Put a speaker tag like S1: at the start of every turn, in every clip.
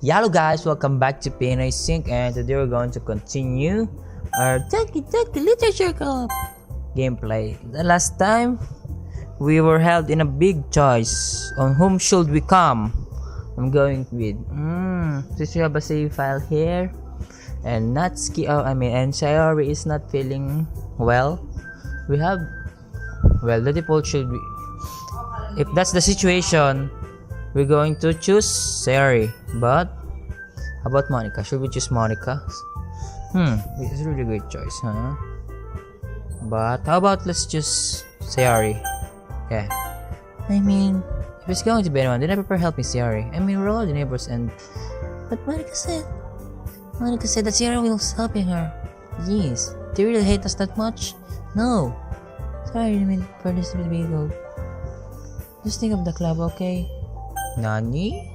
S1: Hello guys, welcome back to Pinoy Sync, and today we're going to continue our Doki Doki Literature Club gameplay. The last time we were held in a big choice on whom should we come. I'm going with since we have a save file here, and Natsuki and Sayori is not feeling well. We have the default should be, if that's the situation, we're going to choose Sayori. But how about Monica? Should we choose Monica? It's a really great choice, huh? But how about let's choose Sayori? Yeah. I mean, if it's going to be anyone, then I prefer helping Sayori. I mean, we're all the neighbors, but Monica said that Sayori will helping her. Yes. Do you really hate us that much? No. Sorry, I mean, for this to be good. Just think of the club, okay? Nani?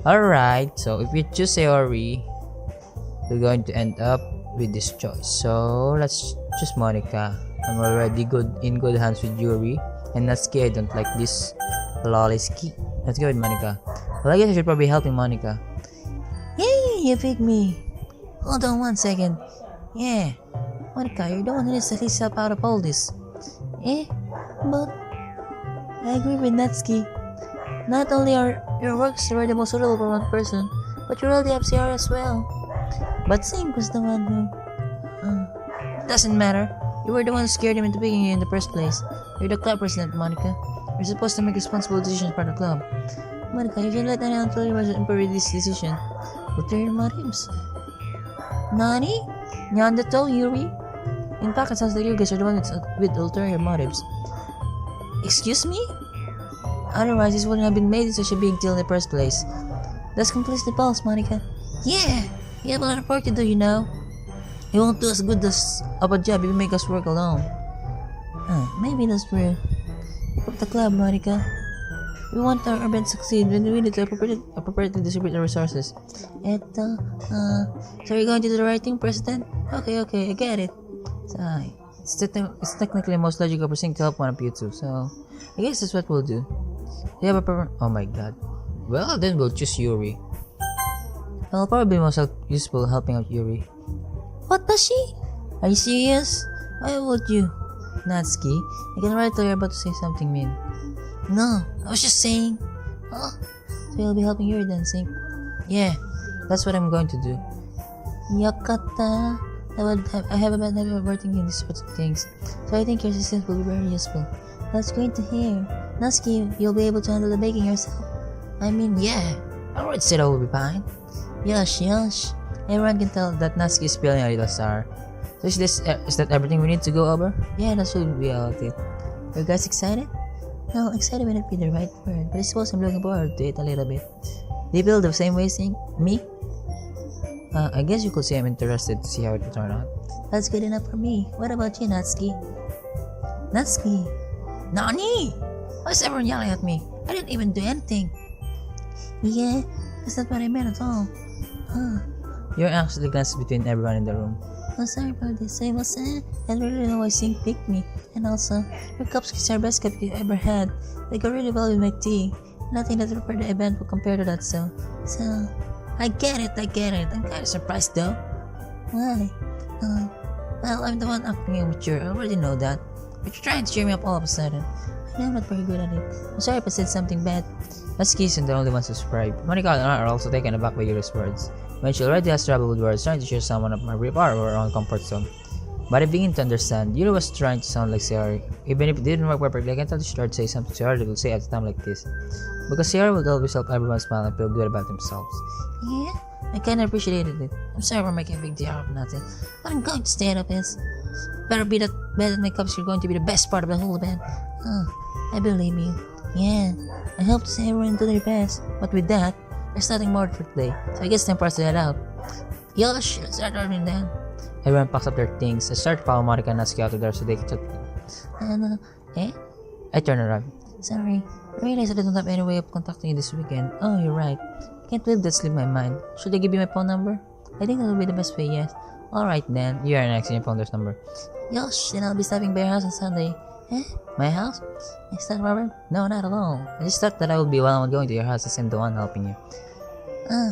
S1: Alright, so if we choose Sayori, we're going to end up with this choice. So let's choose Monica. I'm already in good hands with Yuri. And Natsuki, I don't like this Loliski. Let's go with Monica. Well, I guess I should probably helping Monica. Yay, you picked me. Hold on 1 second. Yeah, Monica, you're the one who needs to at least help out of all this. But I agree with Natsuki. Not only are your works were the most suitable for one person, but you already have CR as well. But Sink was the one who... doesn't matter. You were the one who scared him into picking you in the first place. You're the club president, Monica. You're supposed to make responsible decisions for the club. Monica, you shouldn't let anyone tell you what to improve this decision. Ulterior motives. Nani? Nyandato, Yuri? In fact, it sounds like you guys are the one with ulterior motives. Excuse me? Otherwise, this wouldn't have been made such a big deal in the first place. That's completely false, Monica. Yeah, you have a lot of work to do, you know. You won't do as good of a job if you make us work alone. Maybe that's true. Of the club, Monica. We want our event to succeed when we need to appropriately distribute the resources. So you're going to do the right thing, President? Okay, I get it. It's technically most logical for Sync to help one of you two, so I guess that's what we'll do. You have a oh my god. Well, then we'll choose Yuri. Well, probably most useful helping out Yuri. What does she? Are you serious? Why would you? Natsuki, I can already tell you're about to say something mean. No, I was just saying. So you'll be helping Yuri then, Sync? Yeah, that's what I'm going to do. Yakata. I have a bad habit of overthinking these sorts of things, so I think your assistance will be very useful. That's great to hear. Natsuki, you'll be able to handle the baking yourself. I mean, yeah. I already said I will be fine. Yosh. Everyone can tell that Natsuki is feeling a little sour. So is that everything we need to go over? Yeah, that should be all of it. Are you guys excited? No, excited may not be the right word, but I suppose I'm looking forward to it a little bit. Do you feel the same way, Sync? Me? I guess you could say I'm interested to see how it will turn out. That's good enough for me. What about you, Natsuki? Natsuki? Nani? Why is everyone yelling at me? I didn't even do anything. Yeah, that's not what I meant at all. You're actually glancing between everyone in the room. Oh, sorry about this. I don't really know why Sync picked me. And also, your cupcakes are the best cupcakes I've ever had. They go really well with my tea. Nothing that prepared the event will compare to that, so... I get it. I'm kind of surprised though. Why? Well, I'm the one acting immature. I already know that. But you're trying to cheer me up all of a sudden. I know I'm not very good at it. I'm sorry if I said something bad. Natsuki isn't the only one subscribed. Monica and I are also taken aback by Yuri's words. When she already has trouble with words, trying to cheer someone up might rip our own comfort zone. But I begin to understand. Yuri was trying to sound like Sayori. Even if it didn't work perfectly, I can tell she tried to say something Sayori will say at a time like this. Because Sayori will always help everyone smile and feel good about themselves. Yeah, I kinda appreciated it. I'm sorry for making a big deal out of nothing, but I'm going to stand up as better than my cups. You're going to be the best part of the whole event. I believe you. Yeah, I hope to see everyone do their best. But with that, there's nothing more for today, so I guess it's time for us to head out. Yosh, let's start ordering then. Everyone packs up their things. I start to follow Monica and Natsuki out of there so they can talk. I turn around. Sorry, I realized I don't have any way of contacting you this weekend. Oh, you're right. I can't believe that slipped my mind. Should I give you my phone number? I think that will be the best way, yes. Alright then, you are next in your phone number. Yosh, then I'll be stopping by your house on Sunday. My house? Is that Robert? No, not at all. I just thought that I would be while I'm going to your house as I'm the one helping you.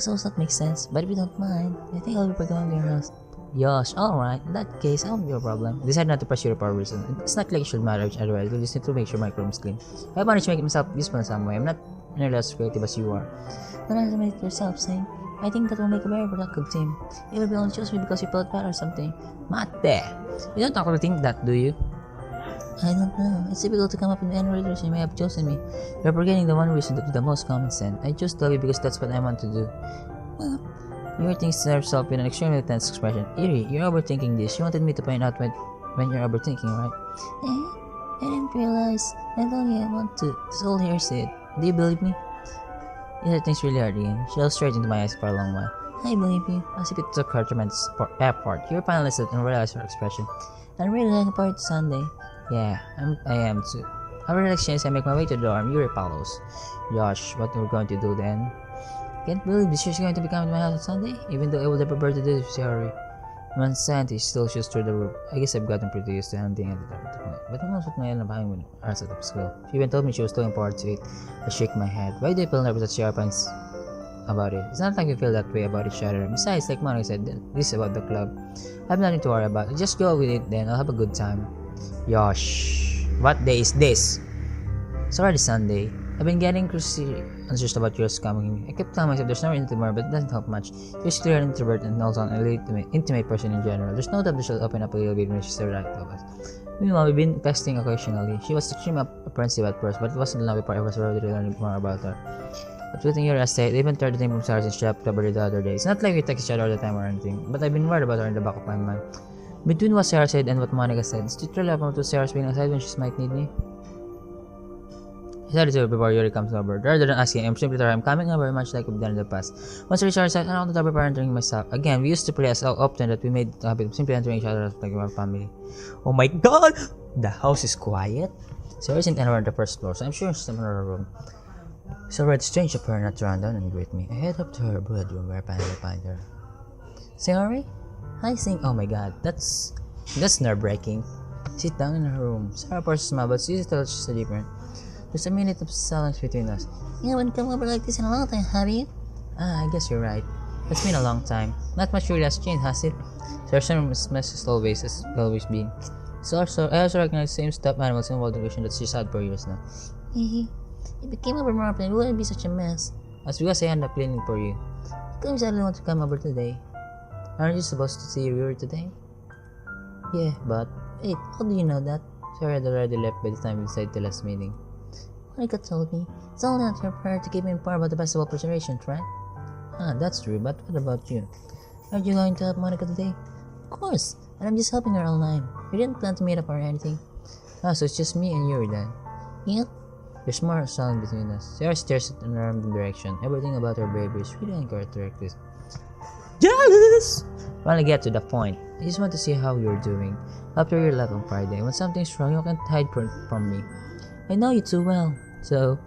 S1: So that makes sense. But if you don't mind, I think I'll be going to your house. Yosh, alright. In that case, I won't be a problem. Decide not to press your power reason. It's not like it should matter otherwise. We just need to make sure my room is clean. I managed to make myself useful in some way. I'm not nearly as creative as you are. Don't underestimate yourself, saying, I think that will make a very productive team. You will only choose me because you felt bad or something. Mate! You don't actually think that, do you? I don't know. It's difficult to come up with any reason you may have chosen me. You're forgetting the one reason that is the most common sense. I chose to love you because that's what I want to do. Well, Yuri thinks to herself with an extremely tense expression. Yuri, you're overthinking this. You wanted me to point out when you're overthinking, right? I didn't realize. I only want to. This whole here said. Do you believe me? Yuri thinks really hard again. She looked straight into my eyes for a long while. I believe you. As if it took her tremendous effort. Yuri finally listened and realized her expression. I'm really looking forward to Sunday. Yeah, I am too. After the exchange, I make my way to the dorm. Yuri follows. Josh, what are we going to do then? Can't believe this is going to be coming to my house on Sunday, even though I would have preferred to do this with Yuri. When Santi still shoots through the roof, I guess I've gotten pretty used to hunting at the point. But who knows what may end up happening when I was at school. She even told me she was looking forward to it. I shake my head. Why do you feel nervous at Sierra Pines about it? It's not like we feel that way about each other. Besides, like Monica said, this is about the club. I have nothing to worry about. Just go with it then. I'll have a good time. Yosh, what day is this? It's already Sunday. I've been getting anxious about yours coming. I kept telling myself there's no reason tomorrow, but it doesn't help much. She's clearly an introvert and also an intimate person in general. There's no doubt that she'll open up a little bit when she's the right of us. Meanwhile, we've been texting occasionally. She was extremely apprehensive at first, but it wasn't long before I was ready to learn more about her. But within your estate, they even turned the name from Sarah since she popped up the other day. It's not like we text each other all the time or anything, but I've been worried about her in the back of my mind. Between what Sarah said and what Monica said, is it really about to Sarah's being aside when she might need me? He said it before Yuri comes over. Rather than asking, I'm simply telling her I'm coming over much like we've done in the past. Once Richard said, I don't want to before entering myself. Again, we used to play as often that we made the habit of simply entering each other as like our family. Oh my god! The house is quiet. Sarah isn't anywhere on the first floor, so I'm sure she's in her room. It's already strange of her not to run down and greet me. I head up to her bedroom where I finally find her. Sarah? Hi, Sing. Oh my god, that's nerve-wracking. Sit down in her room. Sarah pours a smile, but she's still just different. There's a minute of silence between us. You haven't come over like this in a long time, have you? I guess you're right. It's been a long time. Not much really has changed, has it? Sarah's room is as always been. I also recognize the same stuffed animals in cultivation that she's had for years now. If you came over more often, it wouldn't be such a mess. That's because I end up cleaning for you. How come you suddenly want to come over today? Aren't you supposed to see Yuri today? Yeah, but wait, how do you know that? Sarah had already left by the time we decided the last meeting. Monica told me, it's only not your prayer to keep me informed about the festival preparations, right? That's true, but what about you? Are you going to help Monica today? Of course, and I'm just helping her online. We didn't plan to meet up or anything. So it's just me and Yuri then? Yep. There's more sound between us. Sarah stares in a random direction. Everything about her behavior is really uncharacteristic. Jealous! Finally get to the point. I just want to see how you're doing. After your left on Friday, when something's wrong, you can't hide from me. I know you too well. So,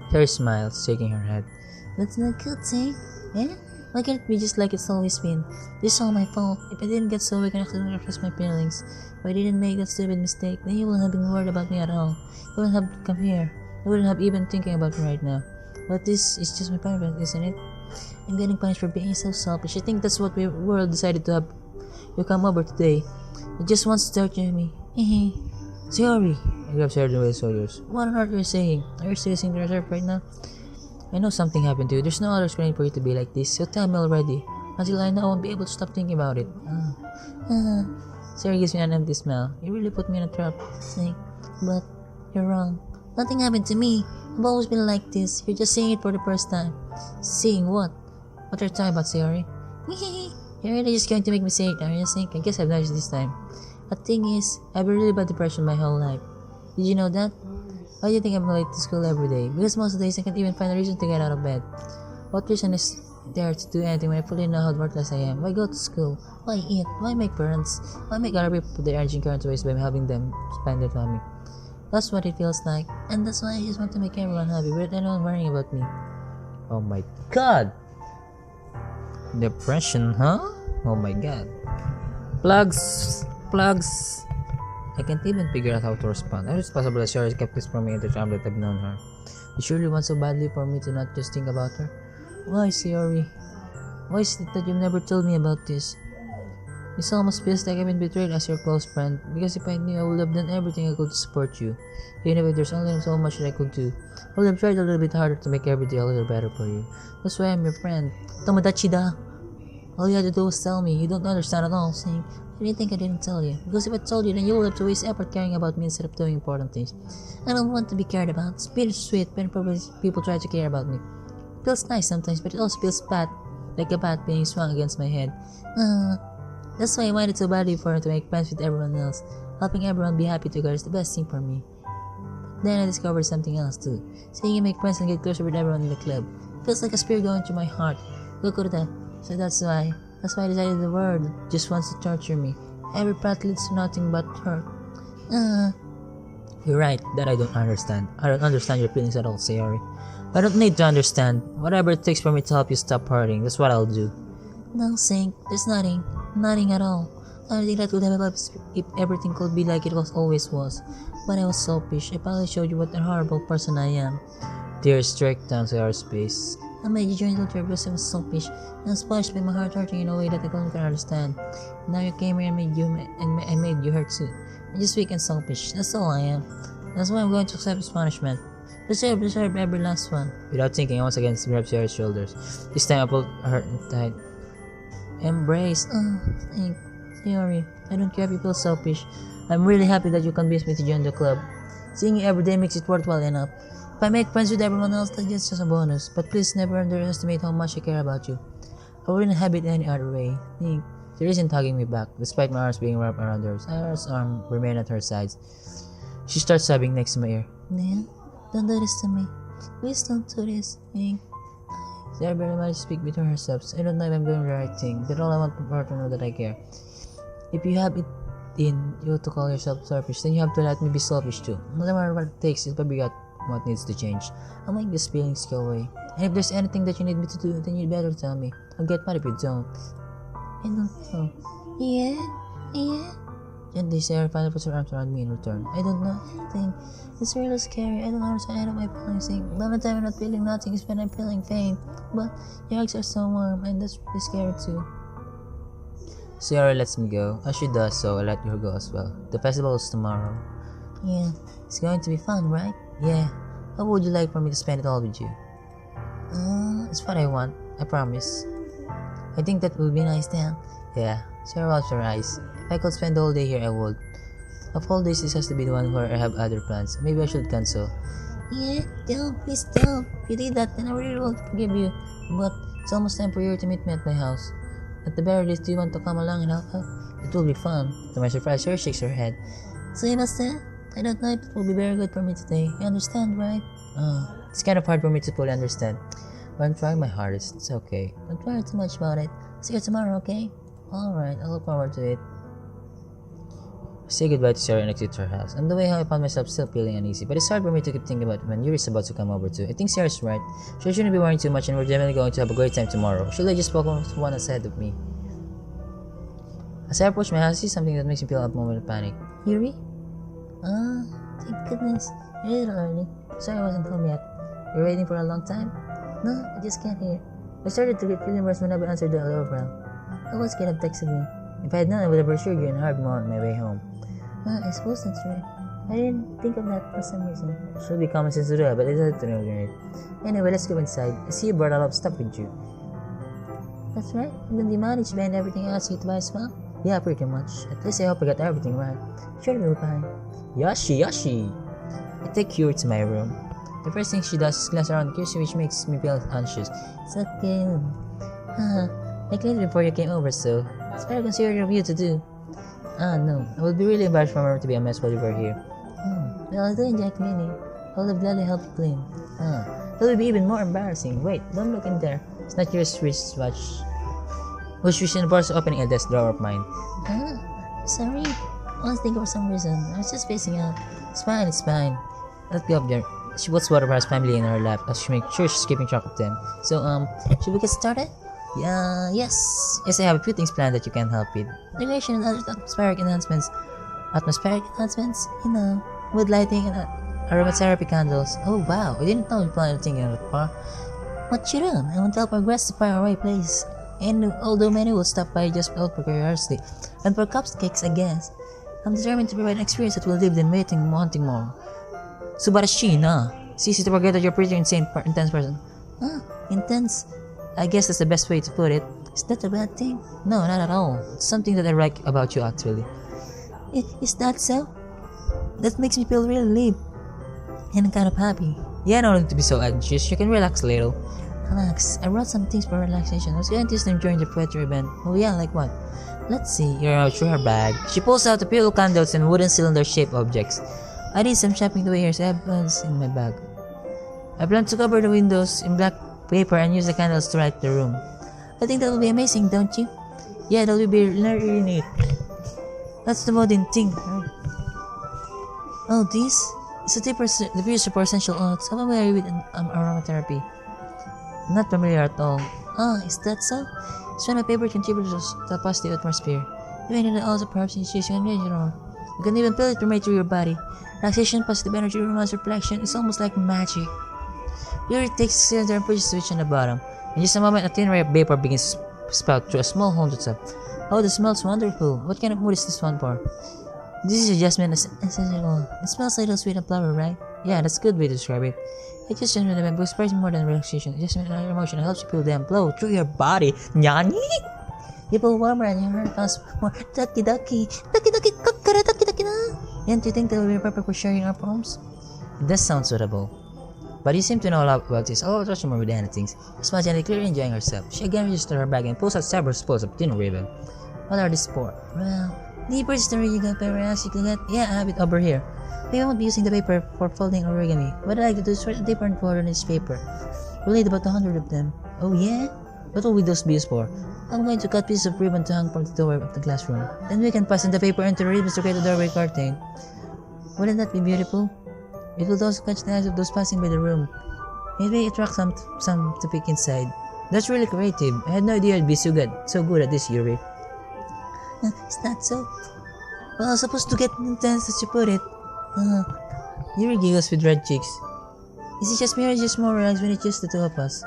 S1: Sarah smiles, shaking her head. That's not good, eh? Yeah? Why can't it be just like it's always been? This is all my fault. If I didn't get so weak and accidentally express my feelings, if I didn't make that stupid mistake, then you wouldn't have been worried about me at all. You wouldn't have come here. You wouldn't have even thinking about me right now. But this is just my punishment, isn't it? I'm getting punished for being so selfish. I think that's what we world decided to have you come over today. It just wants to torture me. Sorry. I grabbed Sarah with soldiers. What on earth are you saying? Are you still sitting to yourself right now? I know something happened to you. There's no other explanation for you to be like this. So tell me already. Until I know, I won't be able to stop thinking about it. Sarah gives me an empty smile. You really put me in a trap. Say, but you're wrong. Nothing happened to me. I've always been like this. You're just saying it for the first time. Seeing what? What are you talking about, Sarah? You're really just going to make me say it, are you? I guess I've noticed this time. The thing is, I've had really bad depression my whole life. Did you know that? Why do you think I'm late to school every day? Because most of the days I can't even find a reason to get out of bed. What reason is there to do anything when I fully know how worthless I am? Why go to school? Why eat? Why make parents? Why make other people put their energy in current ways by having them spend it on me? That's what it feels like, and that's why I just want to make everyone happy without anyone worrying about me. Oh my god! Depression, huh? Oh my god. Plugs! I can't even figure out how to respond. How is it possible that Sarah kept this from me in the time that I've known her? She surely wants so badly for me to not just think about her. Why, Yuri? Why is it that you've never told me about this? This almost feels like I've been betrayed as your close friend, because if I knew, I would have done everything I could to support you. Even if there's only so much that I could do, I would have tried a little bit harder to make every day a little better for you. That's why I'm your friend. Tomodachi da! All you had to do was tell me. You don't understand at all, saying, I didn't think I didn't tell you. Because if I told you, then you would have to waste effort caring about me instead of doing important things. I don't want to be cared about. It's bittersweet when people try to care about me. It feels nice sometimes, but it also feels bad, like a bat being swung against my head. That's why I wanted so badly for him to make friends with everyone else. Helping everyone be happy together is the best thing for me. But then I discovered something else too. Seeing you make friends and get closer with everyone in the club. It feels like a spear going through my heart. Look at that. So that's why I decided the world just wants to torture me. Every path leads to nothing but hurt. You're right, that I don't understand. I don't understand your feelings at all, Sayori. I don't need to understand. Whatever it takes for me to help you stop hurting, that's what I'll do. No, Sink, there's nothing. Nothing at all. I don't think that would have helped if everything could be like it always was. But I was selfish. I probably showed you what a horrible person I am. Tears streaked down Sayori's face. I made you join the trip because I was selfish. I was punished by my heart hurting in a way that I couldn't understand. Now you came here and I made you hurt too. I'm just weak and selfish. That's all I am. That's why I'm going to accept this punishment. Deserve every last one. Without thinking, I once again grabbed Sayori's shoulders. This time I pulled her tight. Embrace. Thanks, Yuri. I don't care if you feel selfish. I'm really happy that you convinced me to join the club. Seeing you every day makes it worthwhile enough. If I make friends with everyone else, that's just a bonus. But please never underestimate how much I care about you. I wouldn't have it any other way. She isn't hugging me back, despite my arms being wrapped around hers. Her arm remained at her sides. She starts sobbing next to my ear. Man, don't do this to me. Please don't do this. Sarah barely managed to speak between her sobs. I don't know if I'm doing the right thing, but all I want from her to know that I care. If you have it in you to call yourself selfish, then you have to let me be selfish too. No matter what it takes, it's probably got what needs to change. I'll make these feelings go away. And if there's anything that you need me to do, then you'd better tell me. I'll get mad if you don't. I don't know. Yeah. Gently, Sarah finally puts her arms around me in return. I don't know anything. It's really scary. I don't understand any of my feelings. The only time I'm not feeling nothing is when I'm feeling pain. But your hugs are so warm, and that's really scary too. Sarah lets me go. As she does so, I let her go as well. The festival is tomorrow. Yeah, it's going to be fun, right? Yeah. How would you like for me to spend it all with you? It's what I want. I promise. I think that would be nice then. Yeah. Sarah wipes her eyes. If I could spend the whole day here, I would. Of all days, this has to be the one where I have other plans. Maybe I should cancel. Yeah, don't. Please don't. If you did that, then I really won't forgive you. But it's almost time for you to meet me at my house. At the very least, do you want to come along and help out? It will be fun. To my surprise, Sarah shakes her head. So you must say, I don't know if it will be very good for me today. You understand, right? It's kind of hard for me to fully understand. But I'm trying my hardest. It's okay. Don't worry too much about it. See you tomorrow, okay? Alright, I look forward to it. I say goodbye to Sarah and exit her house. On the way home, I found myself still feeling uneasy, but it's hard for me to keep thinking about when Yuri's about to come over too. I think Sarah's right. She shouldn't be worrying too much, and we're definitely going to have a great time tomorrow. Should I just focus on one ahead of me? As I approach my house, I see something that makes me feel a moment of panic. Yuri? Thank goodness. You're a little early. Sorry I wasn't home yet. You're waiting for a long time? No, I just can't hear. I started to get feeling worse whenever I answered the doorbell. I was could have texted me. If I had known, I would have assured you in a hard moment on my way home. I suppose that's right. I didn't think of that for some reason. It should be common sense to do that, but I decided to ignore it. Anyway, let's go inside. I see you brought a lot of stuff with you. That's right. And then you managed to bend everything I asked you to buy as well? Yeah, pretty much. At least I hope I got everything right. Sure, we'll be fine. Yoshi! I take Yuri to my room. The first thing she does is glance around curiously, which makes me feel anxious. It's okay. I cleaned it before you came over, so it's very considerate of you to do. No. I would be really embarrassed for her to be a mess while you were here. Well, I do enjoy cleaning. I would have gladly helped you clean. That would be even more embarrassing. Wait, don't look in there. It's not your wristwatch. Which we should force opening a desk drawer of mine. Sorry. I was thinking for some reason. I was just facing out. It's fine. Let's go up there. She puts one of her family in her lap as she makes sure she's keeping track of them. So, should we get started? Yes, I have a few things planned that you can help with. Decoration and other atmospheric enhancements. Wood lighting and aromatherapy candles. Oh wow, I didn't know you planned anything that far. What you doing? I want to help progress to faraway place. And although many will stop by just out for curiosity, and for cupcakes, I guess, I'm determined to provide an experience that will leave them waiting, wanting more. Subarashi, na. It's easy to forget that you're a pretty intense person. Intense? I guess that's the best way to put it. Is that a bad thing? No, not at all. It's something that I like about you, actually. Is that so? That makes me feel really relieved. And I'm kind of happy. Yeah, no need to be so anxious. You can relax a little. Relax. I brought some things for relaxation. I was going to use them during the poetry event. Oh yeah, like what? Let's see. You're out through her bag. She pulls out a few candles and wooden cylinder-shaped objects. I did some shopping the way here, so I have plans in my bag. I plan to cover the windows in black paper and use the candles to light the room. I think that will be amazing, don't you? Yeah, that will be really neat. That's the modern thing. Oh, this? It's a diffuser for essential oils. I'm familiar with aromatherapy. Not familiar at all. Is that so? It's one of my favorite contributors to a positive atmosphere. Even that also perhaps in use you can even feel it permeate through your body. Relaxation, positive energy, romance, reflection. It's almost like magic. Yuri takes the cylinder and pushes the switch on the bottom. In just a moment, a thin ray of vapor begins to spout through a small hole to the top. Oh, this smells wonderful. What kind of mood is this one for? This is adjustment essential. It smells a little sweet and flower, right? Yeah, that's a good way to describe it. Adjustment element boosts more than relaxation. Adjustment and emotion helps you feel them flow through your body. Nyani? You feel warmer and your heart comes more. Doki Doki. Doki Doki. Kokara Doki Doki na. And do you think that will be perfect for sharing our poems? It does sound suitable. But you seem to know a lot about this. I'll trust you more with anything. Smiles and clearly enjoying herself. She again reaches to her bag and pulls out several spools of thin ribbon. What are these for? Well, the paper you got paper as you can get. Yeah, I have it over here. Maybe I won't be using the paper for folding origami. What I like to do is sort the paper and fold on this paper. We'll need about 100 of them. Oh yeah? What will those be used for? I'm going to cut pieces of ribbon to hang from the doorway of the classroom. Then we can fasten the paper into the ribbons to create a doorway curtain. Wouldn't that be beautiful? It will also catch the eyes of those passing by the room. Maybe attract some to peek inside. That's really creative. I had no idea I'd be so good at this, Yuri. Is that so? Well, I was supposed to get intense as you put it. Yuri giggles with red cheeks. Is it just me or is it just more relaxed when it's just the two of us?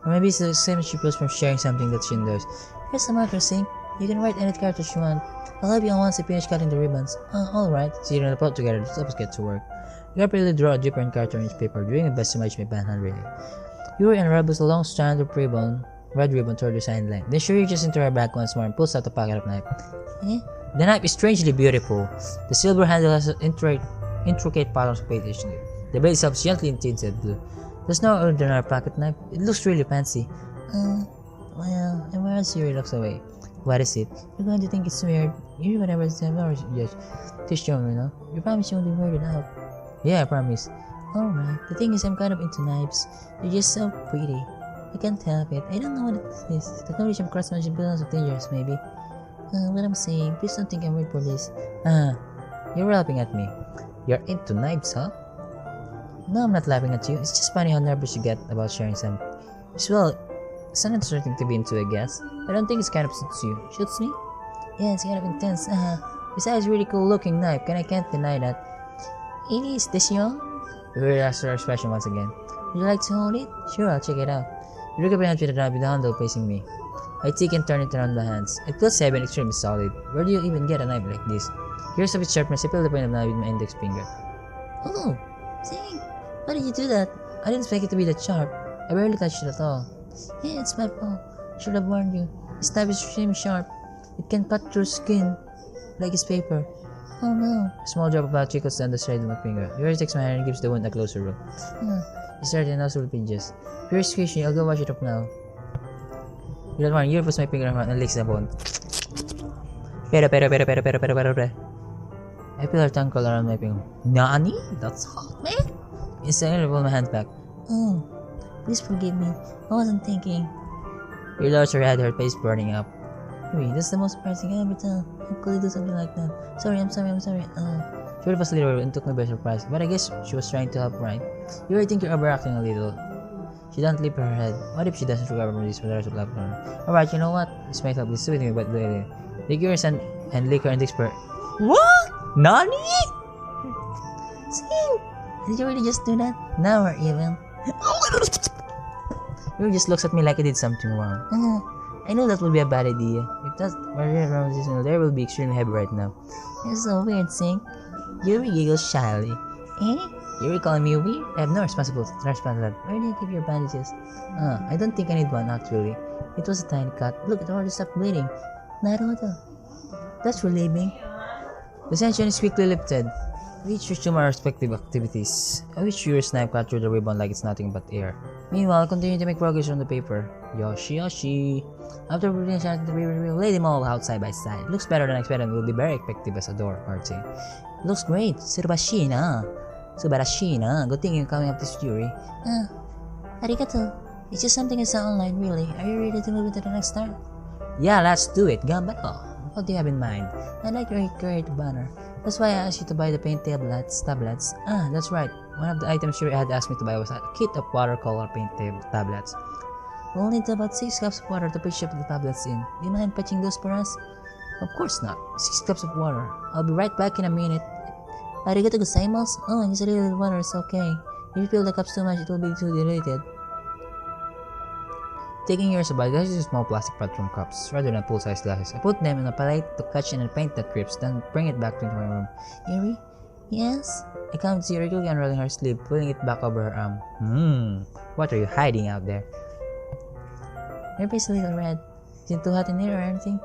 S1: Or maybe it's the same she feels from sharing something that she enjoys. Here's some marker, Sing. You can write any characters you want. I'll help you on once I finish cutting the ribbons. Alright. So you're gonna put together, let's help us get to work. You rapidly draw a different character on each paper, doing your best to match my pen handwriting. Yuri unravels a long strand of red ribbon toward the sideline. Then she reaches into her bag once more and pulls out a pocket of knife. The knife is strangely beautiful. The silver handle has intricate patterns of paint. The blade itself gently tinted blue. There's no ordinary pocket knife. It looks really fancy. Well, embarrassed, Yuri looks away. What is it? You're going to think it's weird. Yuri, whatever it's time, or just teach you, You promise you won't be weirded out. Yeah, I promise. Alright, the thing is I'm kind of into knives. They're just so pretty. I can't help it. I don't know what it is. The combination of craftsmanship and also dangerous, maybe. What I'm saying, please don't think I'm weird for this. You're laughing at me. You're into knives, huh? No, I'm not laughing at you. It's just funny how nervous you get about sharing some. Well, it's not interesting to be into, I guess. I don't think it's kind of suits you. Shoots me? Yeah, it's kind of intense. Besides, really cool looking knife, and I can't deny that. It is this young? We relaxed her expression once again. Would you like to hold it? Sure, I'll check it out. You look up your hand with the handle facing me. I take and turn it around my hands. It feels heavy and extremely solid. Where do you even get a knife like this? Curious of its sharpness, I feel the point of the knife with my index finger. Oh, dang! Why did you do that? I didn't expect it to be that sharp. I barely touched it at all. Yeah, it's my fault. I should have warned you. This knife is extremely sharp. It can cut through skin like it's paper. Oh no. A small drop of blood trickles down the side of my finger. Yuri takes my hand and gives the wound a closer look. He started and also pinches. Very squishy, I'll go wash it up now. Without warning, Yuri puts my finger around and licks the bone. Pero. I feel her tongue curl around my finger. Nani? That's hot, man? Instantly, I pull my hands back. Oh, please forgive me. I wasn't thinking. Yuri lowers her head, her face burning up. Yuri, that's the most surprising thing I ever done. How could you do something like that? Sorry, I'm sorry. She was a little and took me by surprise, but I guess she was trying to help, right? Yuri, I think you're overacting a little. She doesn't lift her head. What if she doesn't recover from this for the rest of life? Alright, you know what? This might help. This with me, but later. Take yours and lick her and expert. What? Nani? Sing! Did you really just do that? Now we're even. Yuri just looks at me like I did something wrong. I know that would be a bad idea. If that's there will be extremely heavy right now. You're so weird, Sink. Yuri giggles shyly. Yuri calling me weird? I have no responsibility to that. Where do you keep your bandages? I don't think I need one, actually. It was a tiny cut. Look, it already stopped bleeding. Naruto. That's relieving. The tension is quickly lifted. We each resume our respective activities. I wish Yuri's knife cut through the ribbon like it's nothing but air. Meanwhile, I continue to make progress on the paper. Yoshi. After putting a shot at the paper, we'll lay them all out side by side. Looks better than expected and will be very effective as a door party. Looks great. Subarashi na. Good thing you're coming up this Yuri. Arigato. It's just something I saw online, really. Are you ready to move into the next start? Yeah, let's do it. Gambato. What do you have in mind? I'd like to create a banner. That's why I asked you to buy the paint tablets. That's right. One of the items you had asked me to buy was a kit of watercolor paint tablets. We'll need about 6 cups of water to push up the tablets in. Do you mind fetching those for us? Of course not. 6 cups of water. I'll be right back in a minute. Arigato gozaimasu? Oh, just a little water is okay. If you fill the cups too much, it will be too diluted. Taking yours about, I use small plastic bathroom cups rather than full-size glasses. I put them in a plate to catch and paint that drips, then bring it back into my room. Yuri? Yes? I come to Yuri quickly unrolling her sleeve, pulling it back over her arm. What are you hiding out there? Your face is a little red. Is it too hot in here or anything?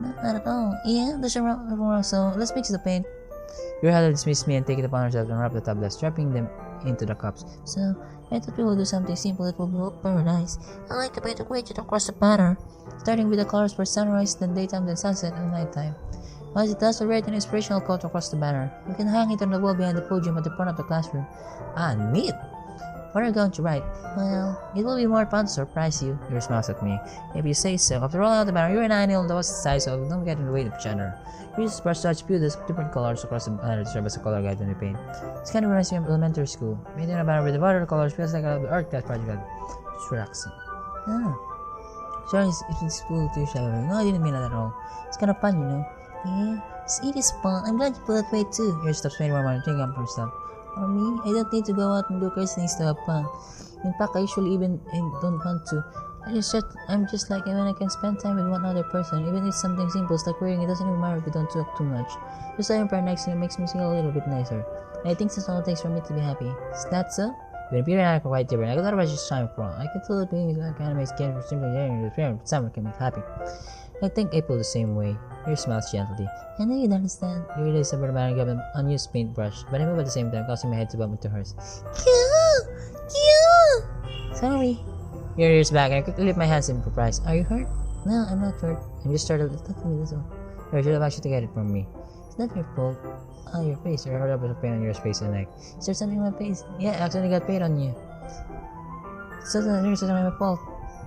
S1: Not at all. Yeah, there's a wrong, so let's mix the paint. Yuri had to dismiss me and take it upon herself and wrap the tablets, dropping them into the cups. So, I thought we would do something simple that will look very nice. I like to paint a widget across the banner, starting with the colors for sunrise, then daytime, then sunset, and nighttime. Once it does, write an inspirational quote across the banner. You can hang it on the wall behind the podium at the front of the classroom. Neat! What are you going to write? Well, it will be more fun to surprise you. Yuri smiles at me. If you say so. After rolling out the banner, Yuri and I know the size, so don't get in the way of each other. Yuri's brush starts to spew different colors across the banner to serve as a color guide when we paint. This kind of reminds me of elementary school. Painting a banner with the watercolors feels like a art class project. It's relaxing. Sorry if it's cool to shallow. No, I didn't mean that at all. It's kind of fun, you know. Yeah, it is fun. I'm glad you feel that way too. Yuri stops painting one thing up for stuff. For me, I don't need to go out and do crazy things to have fun. In fact, I usually don't want to. I'm just like when I can spend time with one other person, even if it's something simple like wearing. It doesn't even matter if we don't talk too much. Just having prayer next to me makes me feel a little bit nicer. And I think that's all it takes for me to be happy. Is that so? When Peter and I are quite different, I could otherwise just shine from. I can feel it being like anime skin for simply getting the prayer, but someone can make happy. I think I feel the same way. Yuri smiles gently. I know you'd understand. Yuri lays over the banner and grabs an unused paintbrush, but I move at the same time, causing my head to bump into hers. Sorry. Yuri is back, and I quickly lift my hands in surprise. Are you hurt? No, I'm not hurt. I'm just startled. It's nothing little. Yuri should have actually to get it from me. It's not your fault. Your face. I heard about the paint on your face and neck. Is there something on my face? Yeah, I accidentally got paint on you. It's not my fault.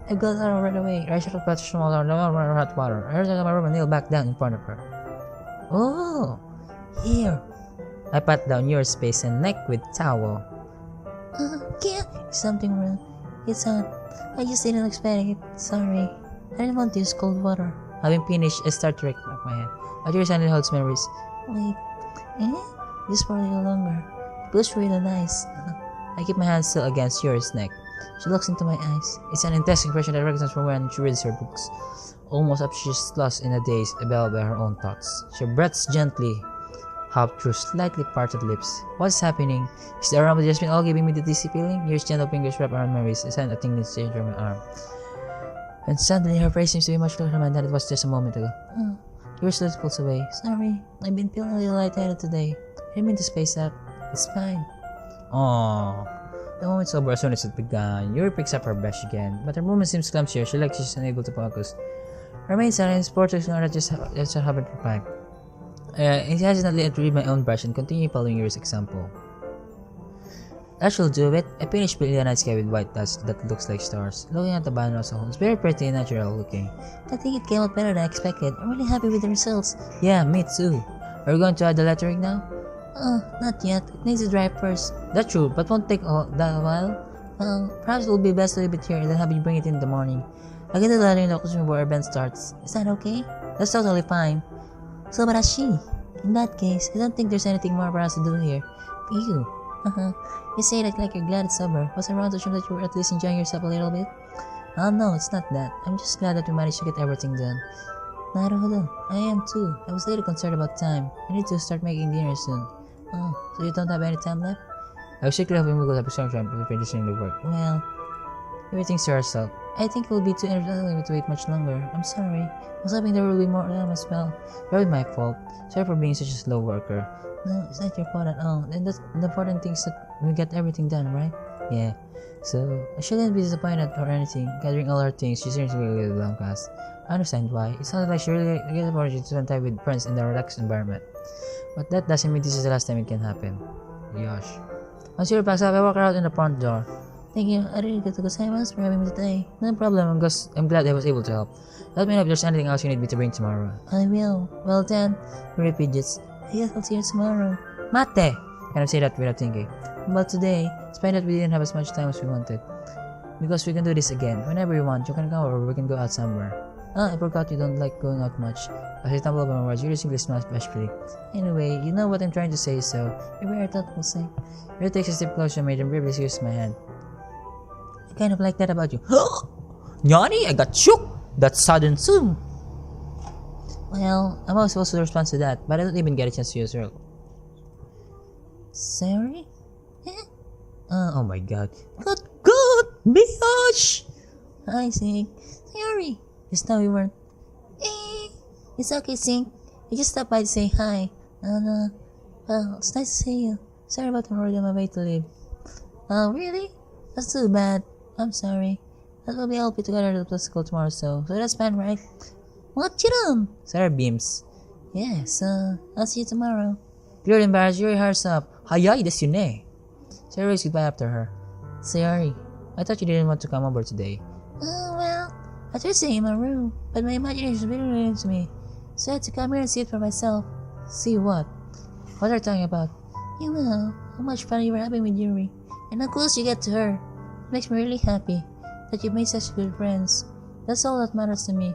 S1: I got her right away. I should have patched smaller, run hot water. I heard her in my room and kneel back down in front of her. Oh, here. I pat down your face and neck with towel. Yeah, something wrong. It's hot. I just didn't expect it. Sorry. I didn't want to use cold water. Having finished, I start to rake back my head. After suddenly holds my wrist. Wait. Just for a little longer. It feels really nice. I keep my hand still against Yuri's neck. She looks into my eyes. It's an intense expression that I recognize from when she reads her books. Almost up she's lost in a daze, absorbed by her own thoughts. She breathes gently, half through slightly parted lips. What's happening? Is the aroma just been all giving me the dizzy feeling? Yuri's gentle fingers wrap around my wrist, send a tingling change from my arm. And suddenly her face seems to be much closer to mine than it was just a moment ago. Yuri slowly pulls away. Sorry, I've been feeling a little lightheaded today. I didn't mean to space out. It's fine. Aww. The moment's over as soon as it began. Yuri picks up her brush again, but her movement seems clumsier. She like she's unable to focus. Her main silence, portraits not just hovered for time. I hesitantly retrieve my own brush and continue following Yuri's example. That should do it. I finished building the night sky with white dots that looks like stars. Looking at the banner as a whole, it's very pretty and natural looking. I think it came out better than I expected. I'm really happy with the results. Yeah, me too. Are you going to add the lettering now? Not yet. It needs to dry first. That's true, but won't take that a while. Well, perhaps it will be best to leave it here and then have you bring it in the morning. I'll get the lettering in the classroom before our event starts. Is that okay? That's totally fine. So, Subarashi. In that case, I don't think there's anything more for us to do here. Phew. You say that like you're glad it's over. Was I wrong to assume that you were at least enjoying yourself a little bit? Oh no, it's not that. I'm just glad that we managed to get everything done. Naruhodo, I am too. I was a little concerned about time. I need to start making dinner soon. Oh, so you don't have any time left? I was secretly hoping we could have a strong time for finishing the work. Well, everything's to ourselves. I think it will be too entertaining to wait much longer. I'm sorry. I was hoping there will be more time as well. Probably my fault. Sorry for being such a slow worker. No, it's not your fault at all. And the important thing is that we get everything done, right? Yeah. So, I shouldn't be disappointed or anything. Gathering all our things, she seems to be a little downcast. I understand why. It sounds like she really gets opportunity to spend time with friends in a relaxed environment. But that doesn't mean this is the last time it can happen. Yosh. Once you're packed up, I walk out in the front door. Thank you. I really got to go gozaimasu for having me today. No problem. I'm glad I was able to help. Let me know if there's anything else you need me to bring tomorrow. I will. Well then, Yuri fidgets. I guess I'll see you tomorrow. Mate! Kind of say that without thinking. But today, despite that we didn't have as much time as we wanted. Because we can do this again. Whenever you want, you can come or we can go out somewhere. I forgot you don't like going out much. As I stumble over my words, Yuri simply smiles bashfully. Anyway, you know what I'm trying to say, so maybe I thought we'll say. Yuri takes a step closer, made and briefly seizes my hand. I kind of like that about you. Nani, I got shook! That's sudden soon! Well, I'm not supposed to respond to that, but I don't even get a chance to use her. Sorry? Oh my god. Good! Biatch! Hi, Sink. Sorry. Just now we weren't. It's okay, Sink. I just stopped by to say hi. Well, it's nice to see you. Sorry about the hurry on my way to leave. Oh, really? That's too bad. I'm sorry. That will be all put together to the school tomorrow, so that's fine, right? What you done? Sarah beams. Yeah, so I'll see you tomorrow. Clearly embarrassed, Yuri hurries up. Hayai desu ne. Sarah waves goodbye after her. Sayori, I thought you didn't want to come over today. Oh, well, I tried staying in my room, but my imagination was really related to me. So I had to come here and see it for myself. See what? What are you talking about? You know, how much fun you were having with Yuri, and how close you get to her. It makes me really happy that you've made such good friends. That's all that matters to me.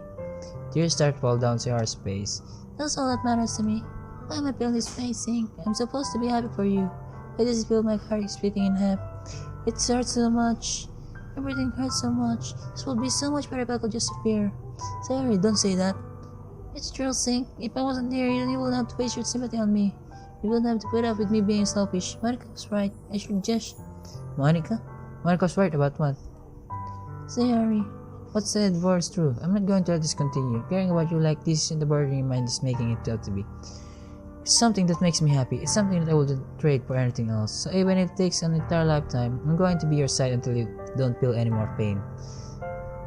S1: Tears start to fall down Sayori's face. That's all that matters to me. Why am I feeling this facing? I'm supposed to be happy for you. I just feel my heart splitting in half. It hurts so much. Everything hurts so much. This would be so much better if I could just appear. Sorry, don't say that. It's true, Sink. If I wasn't there, you wouldn't have to waste your sympathy on me. You wouldn't have to put up with me being selfish. Monica was right. I should just... Monica? Monica was right about what? Sorry. What's said was true. I'm not going to let this continue. Caring about you like this in the burden in mind is making it out to be. It's something that makes me happy. It's something that I wouldn't trade for anything else. So even if it takes an entire lifetime, I'm going to be your side until you don't feel any more pain.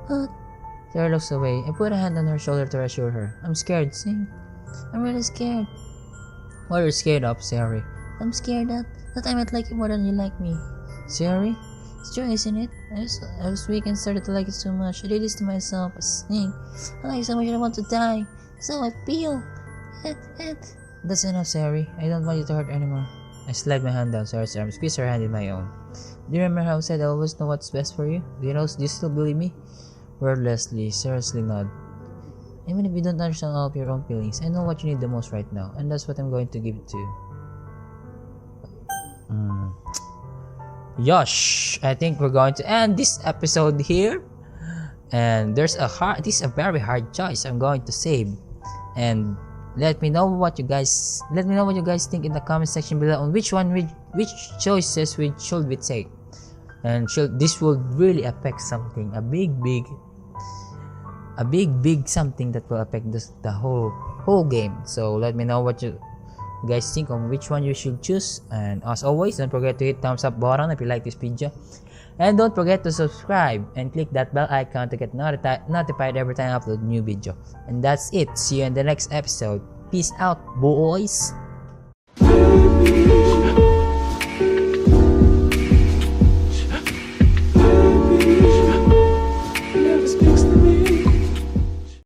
S1: What? Sarah looks away. I put a hand on her shoulder to reassure her. I'm scared, Sing. I'm really scared. What are you scared of, Sarah? I'm scared that I might like you more than you like me. Sarah? It's true, isn't it? I was weak and started to like it so much. I did this to myself. Sing. I like it so much that I want to die. That's how I feel. That's enough, Sarah. I don't want you to hurt anymore. I slide my hand down Sarah's arm, squeeze her hand in my own. Do you remember how I said I always know what's best for you? Do you still believe me? Wordlessly, seriously nod. Even if you don't understand all of your own feelings, I know what you need the most right now, and that's what I'm going to give it to you. Yosh, I think we're going to end this episode here. And this is a very hard choice I'm going to save. And let me know what you guys think in the comment section below on which choices should we take. And this will really affect something, a big something that will affect the whole game. So let me know what you guys think on which one you should choose. And as always, don't forget to hit thumbs up button if you like this video, and don't forget to subscribe and click that bell icon to get notified every time I upload a new video. And that's it. See you in the next episode. Peace out, boys.